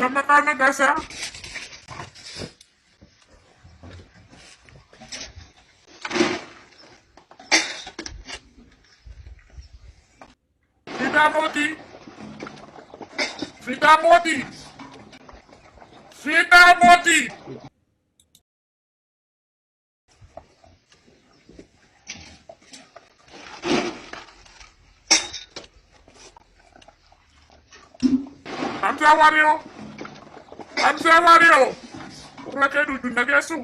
Kamakain na gasa? Frida Modi! Frida Modi! Frida Modi! Hamza Wario! Hamza Wario! Ora kayak duduk lagi asu.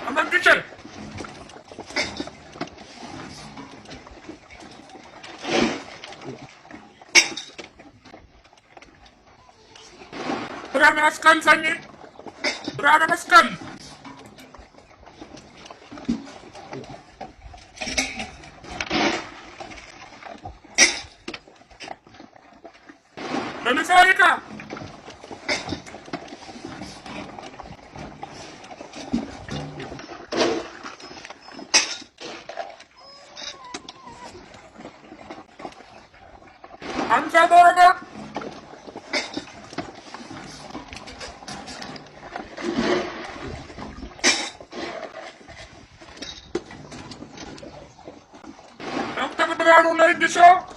Aman kitchen. Berapa sekali sanya? Berapa sekali? Menyesali kah? Hamza Borga? Yang tak berlalu lagi show?